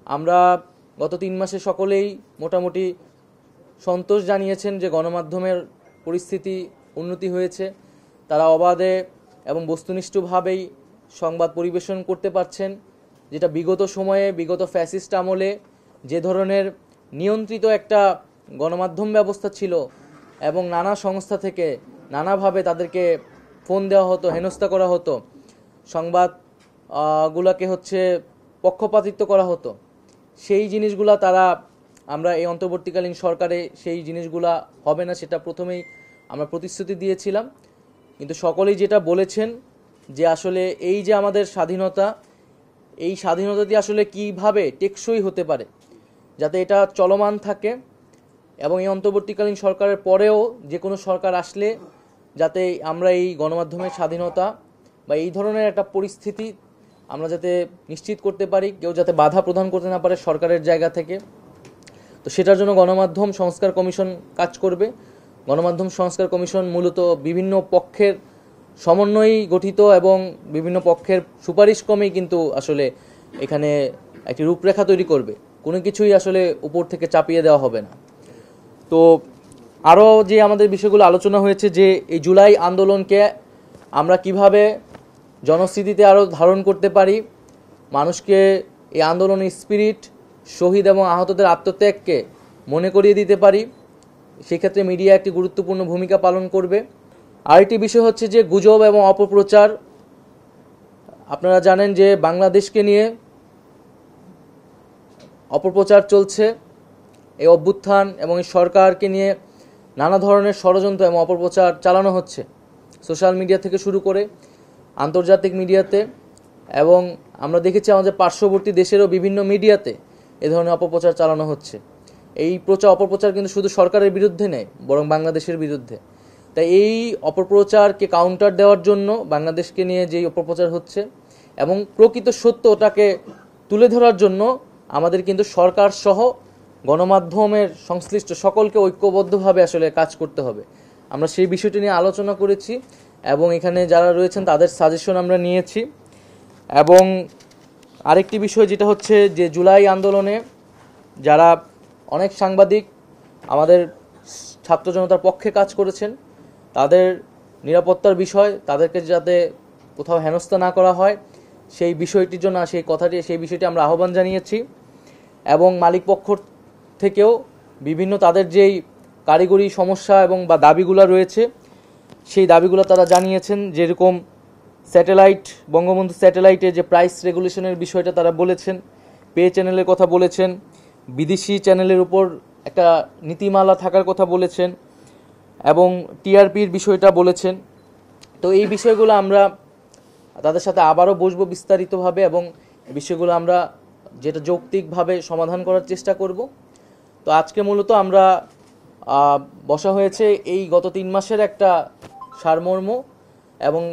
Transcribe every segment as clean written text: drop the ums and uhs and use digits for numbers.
আমরা গত 3 মাসে সকলেই মোটামুটি সন্তোষ জানিয়েছেন যে গণমাধ্যমের পরিস্থিতি উন্নতি হয়েছে। তারা অবাধে এবং বস্তুনিষ্ঠভাবেই সংবাদ পরিবেশন করতে পারছেন, যেটা বিগত সময়ে বিগত ফ্যাসিস্ট আমলে যে ধরনের নিয়ন্ত্রিত একটা গণমাধ্যম ব্যবস্থা ছিল এবং নানা সংস্থা থেকে নানাভাবে তাদেরকে ফোন দেওয়া হতো, হেনস্থা করা হতো, সংবাদগুলোকে পক্ষপাতিত্ব করা হতো, সেই জিনিসগুলা আমরা এই অন্তর্বর্তীকালীন সরকারে সেই জিনিসগুলা হবে না সেটা প্রথমেই আমরা প্রতিশ্রুতি দিয়েছিলাম। কিন্তু সকলেই যেটা বলেছেন যে আসলে এই যে আমাদের স্বাধীনতা, এই স্বাধীনতাটি আসলে কিভাবে টেকসই হতে পারে, যাতে এটা চলমান থাকে এবং এই অন্তর্বর্তীকালীন সরকারের পরেও যে কোনো সরকার আসলে যাতে আমরা এই গণমাধ্যমের স্বাধীনতা বা এই ধরনের একটা পরিস্থিতি আমরা যাতে নিশ্চিত করতে পারি, কেউ যাতে বাধা প্রদান করতে না পারে সরকারের জায়গা থেকে। তো সেটার জন্য গণমাধ্যম সংস্কার কমিশন কাজ করবে। গণমাধ্যম সংস্কার কমিশন মূলত বিভিন্ন পক্ষের সমন্বয়েই গঠিত এবং বিভিন্ন পক্ষের সুপারিশ ক্রমেই কিন্তু আসলে এখানে একটি রূপরেখা তৈরি করবে। কোনো কিছুই আসলে উপর থেকে চাপিয়ে দেওয়া হবে না। তো আরও যে আমাদের বিষয়গুলো আলোচনা হয়েছে যে এই জুলাই আন্দোলনকে আমরা কিভাবে জনস্মৃতিতে আরও ধারণ করতে পারি, মানুষকে এই আন্দোলনের স্পিরিট, শহীদ এবং আহতদের আত্মত্যাগকে মনে করিয়ে দিতে পারি, সেক্ষেত্রে মিডিয়া একটি গুরুত্বপূর্ণ ভূমিকা পালন করবে। আরেকটি বিষয় হচ্ছে যে গুজব এবং অপপ্রচার। আপনারা জানেন যে বাংলাদেশকে নিয়ে অপপ্রচার চলছে, এই অভ্যুত্থান এবং এই সরকারকে নিয়ে নানা ধরনের ষড়যন্ত্র এবং অপপ্রচার চালানো হচ্ছে, সোশ্যাল মিডিয়া থেকে শুরু করে আন্তর্জাতিক মিডিয়াতে, এবং আমরা দেখেছি আমাদের পার্শ্ববর্তী দেশেরও বিভিন্ন মিডিয়াতে এ ধরনের অপপ্রচার চালানো হচ্ছে। এই অপপ্রচার কিন্তু শুধু সরকারের বিরুদ্ধে নেই, বরং বাংলাদেশের বিরুদ্ধে। তাই এই অপপ্রচারকে কাউন্টার দেওয়ার জন্য বাংলাদেশকে নিয়ে যেই অপপ্রচার হচ্ছে এবং প্রকৃত সত্যটাকে তুলে ধরার জন্য আমাদের কিন্তু সরকার সহ গণমাধ্যমের সংশ্লিষ্ট সকলকে ঐক্যবদ্ধভাবে আসলে কাজ করতে হবে। আমরা সেই বিষয়টি নিয়ে আলোচনা করেছি এবং এখানে যারা রয়েছেন তাদের সাজেশন আমরা নিয়েছি। এবং আরেকটি বিষয় যেটা হচ্ছে যে জুলাই আন্দোলনে যারা অনেক সাংবাদিক আমাদের ছাত্র জনতার পক্ষে কাজ করেছেন, তাদের নিরাপত্তার বিষয়, তাদেরকে যাতে কোথাও হেনস্থা না করা হয় সেই বিষয়টির জন্য সেই বিষয়টি আমরা আহ্বান জানিয়েছি। এবং মালিক পক্ষ থেকেও বিভিন্ন তাদের যেই কারিগরি সমস্যা এবং বা দাবিগুলো রয়েছে সেই দাবিগুলো তারা জানিয়েছেন। যেরকম বঙ্গবন্ধু স্যাটেলাইটের যে প্রাইস রেগুলেশনের বিষয়টা তারা বলেছেন, পে চ্যানেলের কথা বলেছেন, বিদেশি চ্যানেলের উপর একটা নীতিমালা থাকার কথা বলেছেন এবং টিআরপির বিষয়টা বলেছেন। তো এই বিষয়গুলো আমরা তাদের সাথে আবারও বসবো বিস্তারিতভাবে এবং বিষয়গুলো আমরা যেটা যৌক্তিকভাবে সমাধান করার চেষ্টা করব। তো আজকে মূলত আমরা বসা হয়েছে এই গত 3 মাসের একটা সারমর্ম এবং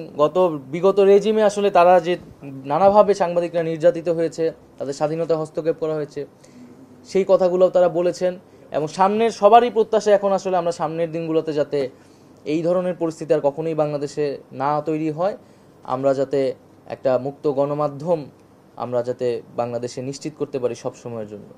বিগত রেজিমে আসলে তারা যে নানাভাবে সাংবাদিকরা নির্যাতিত হয়েছে, তাদের স্বাধীনতা হস্তক্ষেপ করা হয়েছে, সেই কথাগুলো তারা বলেছেন। এবং সামনের সবারই প্রত্যাশা এখন আসলে আমরা সামনের দিনগুলোতে যাতে এই ধরনের পরিস্থিতি আর কখনোই বাংলাদেশে না তৈরি হয়, আমরা যাতে একটা মুক্ত গণমাধ্যম আমরা যাতে বাংলাদেশে নিশ্চিত করতে পারি সব সময়ের জন্য।